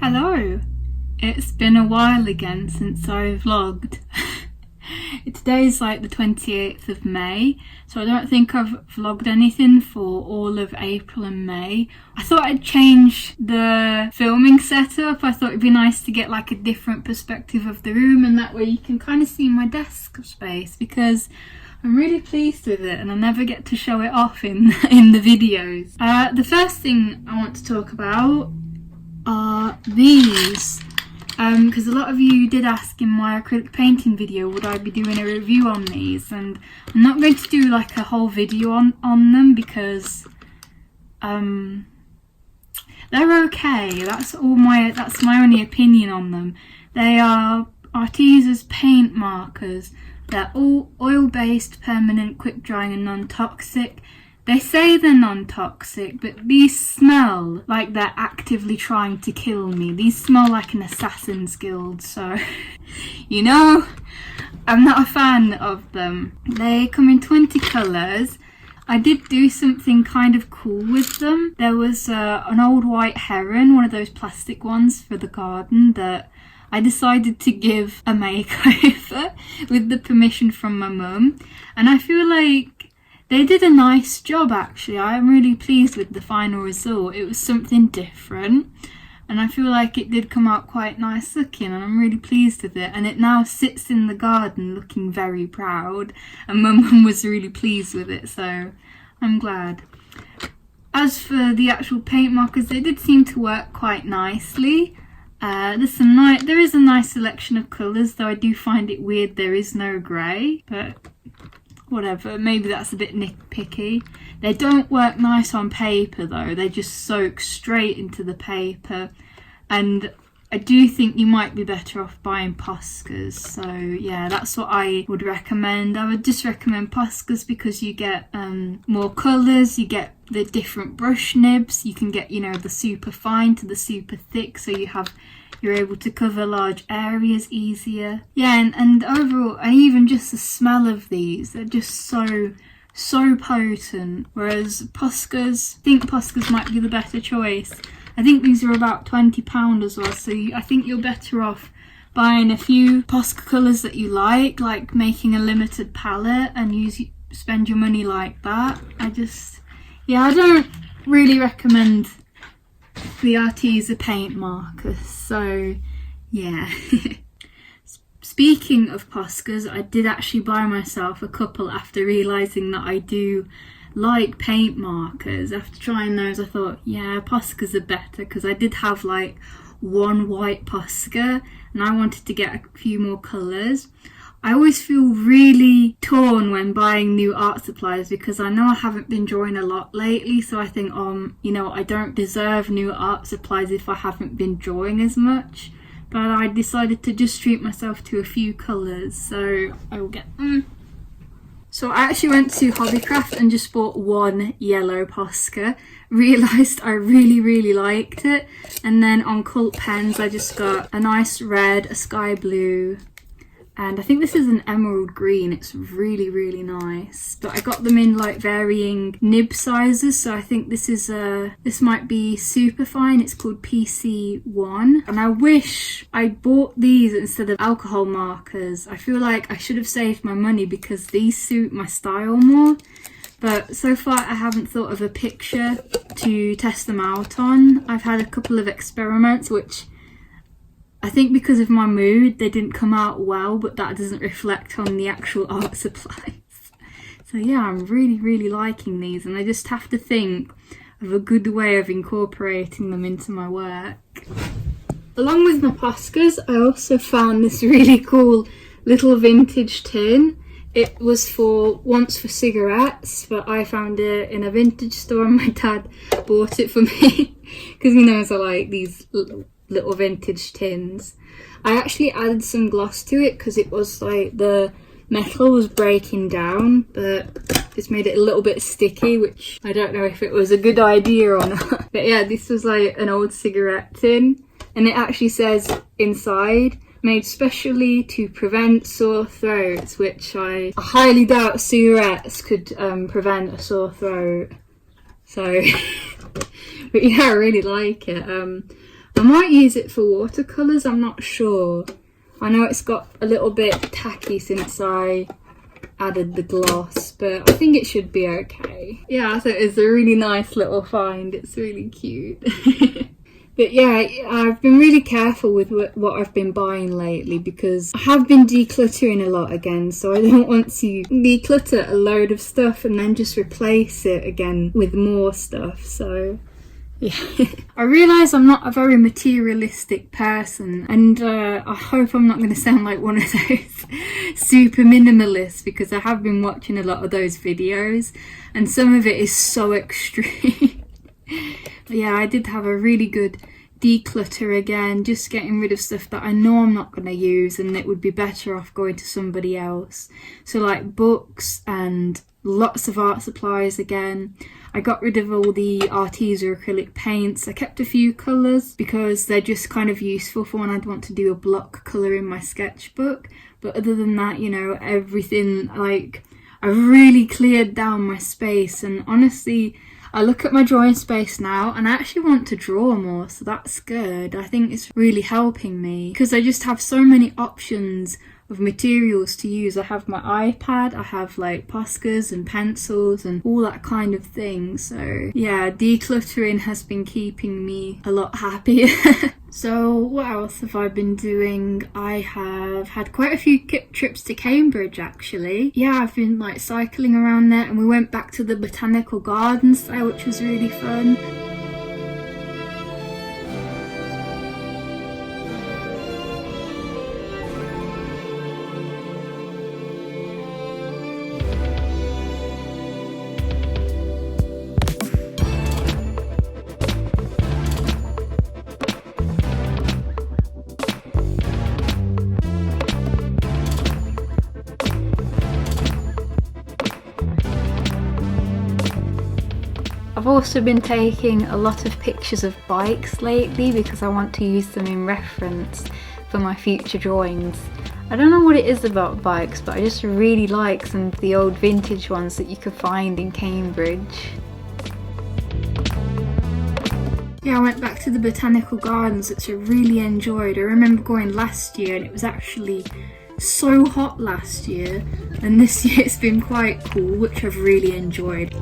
Hello! It's been a while again since I vlogged. Today's like the 28th of May, so I don't think I've vlogged anything for all of April and May. I thought I'd change the filming setup. I thought it'd be nice to get like a different perspective of the room, and that way you can kind of see my desk space, because I'm really pleased with it and I never get to show it off in the videos. The first thing I want to talk about are these, because a lot of you did ask in my acrylic painting video would I be doing a review on these, and I'm not going to do like a whole video on them because they're okay. That's my only opinion on them. They are Artisa's paint markers. They're all oil-based, permanent, quick-drying and non-toxic. They say they're non-toxic, but these smell like they're actively trying to kill me. These smell like an assassin's guild, so you know, I'm not a fan of them. They come in 20 colours. I did do something kind of cool with them. There was an old white heron, one of those plastic ones for the garden, that I decided to give a makeover with the permission from my mum, and I feel like they did a nice job actually. I'm really pleased with the final result. It was something different and I feel like it did come out quite nice looking, and I'm really pleased with it, and it now sits in the garden looking very proud, and my mum was really pleased with it, so I'm glad. As for the actual paint markers, they did seem to work quite nicely. There is a nice selection of colours, though I do find it weird there is no grey, but whatever, maybe that's a bit nitpicky. They don't work nice on paper though, they just soak straight into the paper, and I do think you might be better off buying Poscas. So yeah, that's what I would recommend. I would just recommend Poscas because you get more colours, you get the different brush nibs, you can get, you know, the super fine to the super thick, so you're able to cover large areas easier. Yeah, and overall, and even just the smell of these, they're just so potent. Whereas Poscas, I think Poscas might be the better choice. I think these are about £20 as well, so I think you're better off buying a few Posca colours that you like making a limited palette and spend your money like that. I don't really recommend the Artisa paint markers, so yeah. Speaking of Poscas, I did actually buy myself a couple after realising that I do like paint markers. After trying those, I thought, yeah, Poscas are better, because I did have like one white Posca and I wanted to get a few more colours. I always feel really torn when buying new art supplies because I know I haven't been drawing a lot lately, so I think, you know, I don't deserve new art supplies if I haven't been drawing as much. But I decided to just treat myself to a few colours, so I will get them. So I actually went to Hobbycraft and just bought one yellow Posca. Realised I really liked it. And then on Cult Pens I just got a nice red, a sky blue, and I think this is an emerald green. It's really nice, but I got them in like varying nib sizes, so I think this might be super fine. It's called PC1, and I wish I bought these instead of alcohol markers. I feel like I should have saved my money because these suit my style more, but so far I haven't thought of a picture to test them out on. I've had a couple of experiments which I think because of my mood, they didn't come out well, but that doesn't reflect on the actual art supplies. So yeah, I'm really, really liking these, and I just have to think of a good way of incorporating them into my work. Along with my Poscas, I also found this really cool little vintage tin. It was once for cigarettes, but I found it in a vintage store and my dad bought it for me because he knows I like these little vintage tins. I actually added some gloss to it because it was like the metal was breaking down, but it's made it a little bit sticky, which I don't know if it was a good idea or not. But yeah, this was like an old cigarette tin, and it actually says inside, made specially to prevent sore throats, which I highly doubt cigarettes could prevent a sore throat. So, but yeah, I really like it. I might use it for watercolours, I'm not sure. I know it's got a little bit tacky since I added the gloss, but I think it should be okay. Yeah, I thought it was a really nice little find. It's really cute. But yeah, I've been really careful with what I've been buying lately because I have been decluttering a lot again, so I don't want to declutter a load of stuff and then just replace it again with more stuff. So yeah. I realise I'm not a very materialistic person, and I hope I'm not going to sound like one of those super minimalists, because I have been watching a lot of those videos and some of it is so extreme. Yeah, I did have a really good declutter again, just getting rid of stuff that I know I'm not going to use and it would be better off going to somebody else. So like books and lots of art supplies again. I got rid of all the Artisa acrylic paints. I kept a few colours because they're just kind of useful for when I'd want to do a block colour in my sketchbook. But other than that, you know, everything, like, I really cleared down my space, and honestly, I look at my drawing space now and I actually want to draw more, so that's good. I think it's really helping me because I just have so many options of materials to use. I have my iPad, I have like Poscas and pencils and all that kind of thing. So yeah, decluttering has been keeping me a lot happier. So what else have I been doing? I have had quite a few trips to Cambridge actually. Yeah, I've been like cycling around there, and we went back to the botanical gardens there, which was really fun. I've also been taking a lot of pictures of bikes lately because I want to use them in reference for my future drawings. I don't know what it is about bikes, but I just really like some of the old vintage ones that you could find in Cambridge. Yeah, I went back to the botanical gardens, which I really enjoyed. I remember going last year and it was actually so hot last year, and this year it's been quite cool, which I've really enjoyed.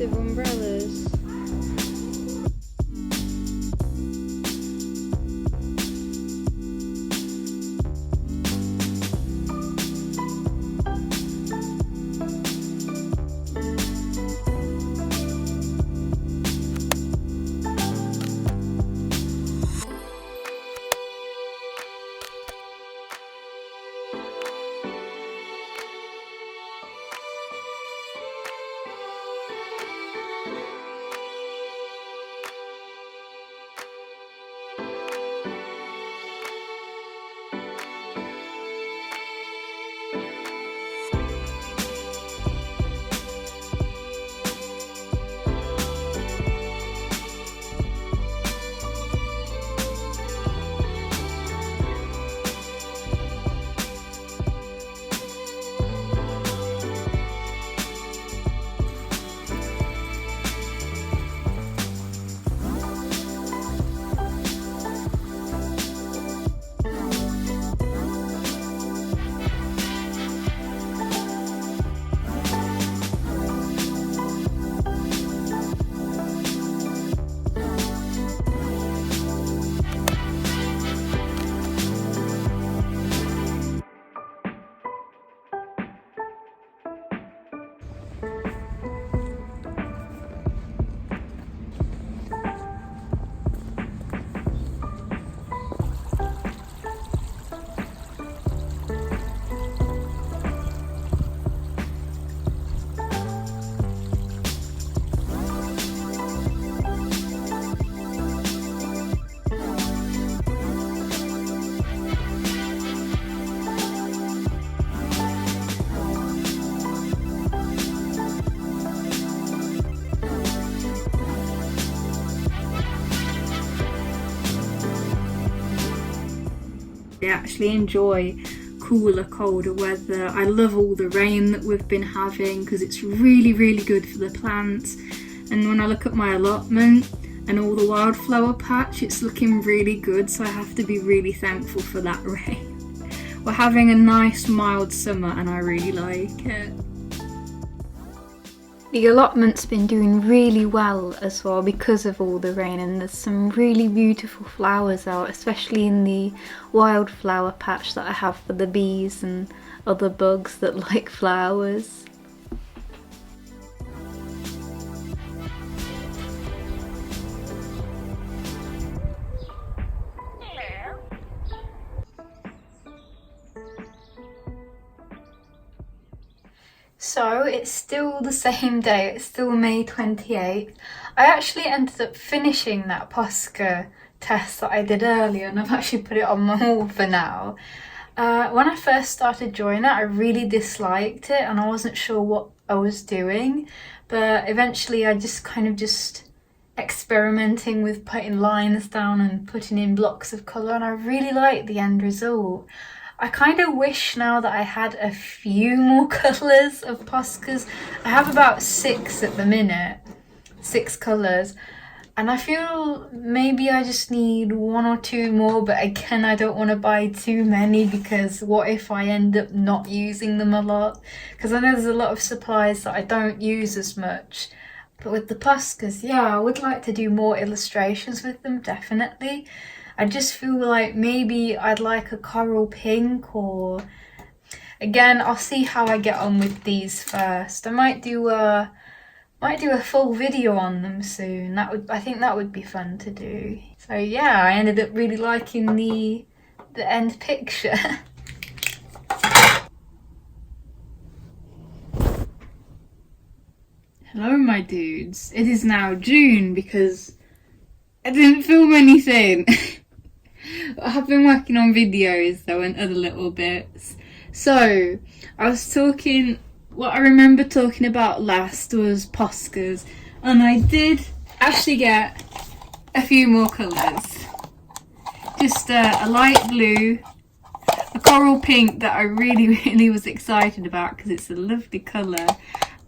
massive umbrellas. I actually enjoy cooler, colder weather. I love all the rain that we've been having because it's really, really good for the plants. And when I look at my allotment and all the wildflower patch, it's looking really good, so I have to be really thankful for that rain. We're having a nice mild summer and I really like it. The allotment's been doing really well as well because of all the rain, and there's some really beautiful flowers out, especially in the wildflower patch that I have for the bees and other bugs that like flowers. So it's still the same day, it's still May 28th. I actually ended up finishing that Posca test that I did earlier, and I've actually put it on my wall for now. When I first started drawing it, I really disliked it and I wasn't sure what I was doing, but eventually I just experimenting with putting lines down and putting in blocks of colour, and I really like the end result. I kind of wish now that I had a few more colours of Poscas. I have about 6 at the minute, 6 colours, and I feel maybe I just need 1 or 2 more, but again I don't want to buy too many because what if I end up not using them a lot? Because I know there's a lot of supplies that I don't use as much. But with the Poscas, yeah, I would like to do more illustrations with them, definitely. I just feel like maybe I'd like a coral pink, or again I'll see how I get on with these first. I might do a full video on them soon. I think that would be fun to do. So yeah, I ended up really liking the end picture. Hello my dudes. It is now June because I didn't film anything. I have been working on videos though and other little bits. So I was talking, what I remember talking about last was Poscas, and I did actually get a few more colours. Just a light blue, a coral pink that I really was excited about because it's a lovely colour,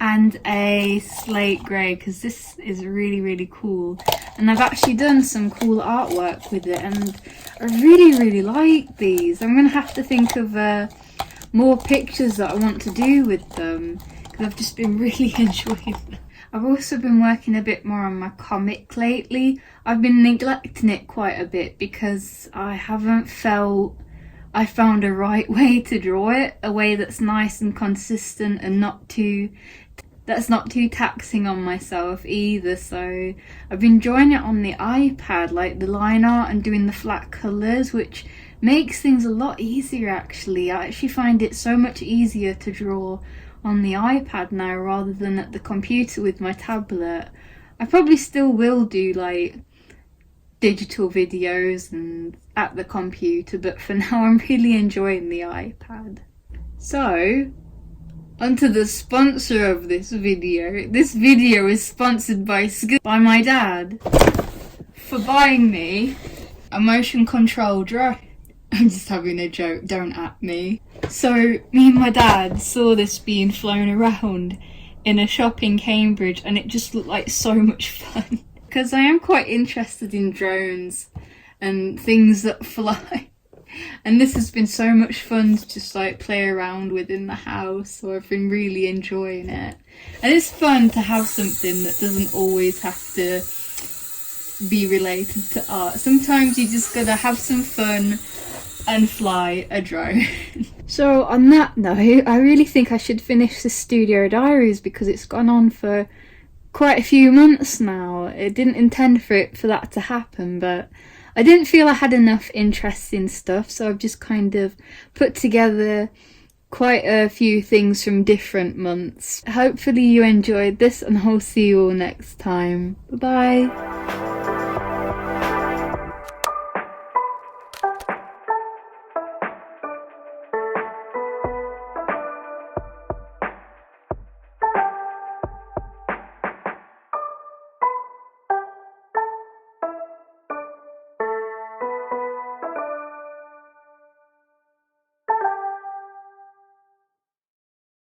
and a slate grey because this is really cool, and I've actually done some cool artwork with it and I really like these. I'm gonna have to think of more pictures that I want to do with them because I've just been really enjoying them. I've also been working a bit more on my comic lately. I've been neglecting it quite a bit because I haven't felt I found a right way to draw it, a way that's nice and consistent and that's not too taxing on myself either. So I've been drawing it on the iPad, like the line art and doing the flat colours, which makes things a lot easier actually. I actually find it so much easier to draw on the iPad now rather than at the computer with my tablet. I probably still will do like digital videos and at the computer, but for now I'm really enjoying the iPad. So, onto the sponsor of this video. This video is sponsored by my dad for buying me a motion control drone. I'm just having a joke, don't at me. So me and my dad saw this being flown around in a shop in Cambridge and it just looked like so much fun. Because I am quite interested in drones and things that fly. And this has been so much fun to just like play around with in the house, so I've been really enjoying it. And it's fun to have something that doesn't always have to be related to art. Sometimes you just gotta have some fun and fly a drone. So on that note, I really think I should finish the Studio Diaries because it's gone on for quite a few months now. I didn't intend for that to happen, but I didn't feel I had enough interesting stuff, so I've just kind of put together quite a few things from different months. Hopefully you enjoyed this and I'll see you all next time. Bye bye.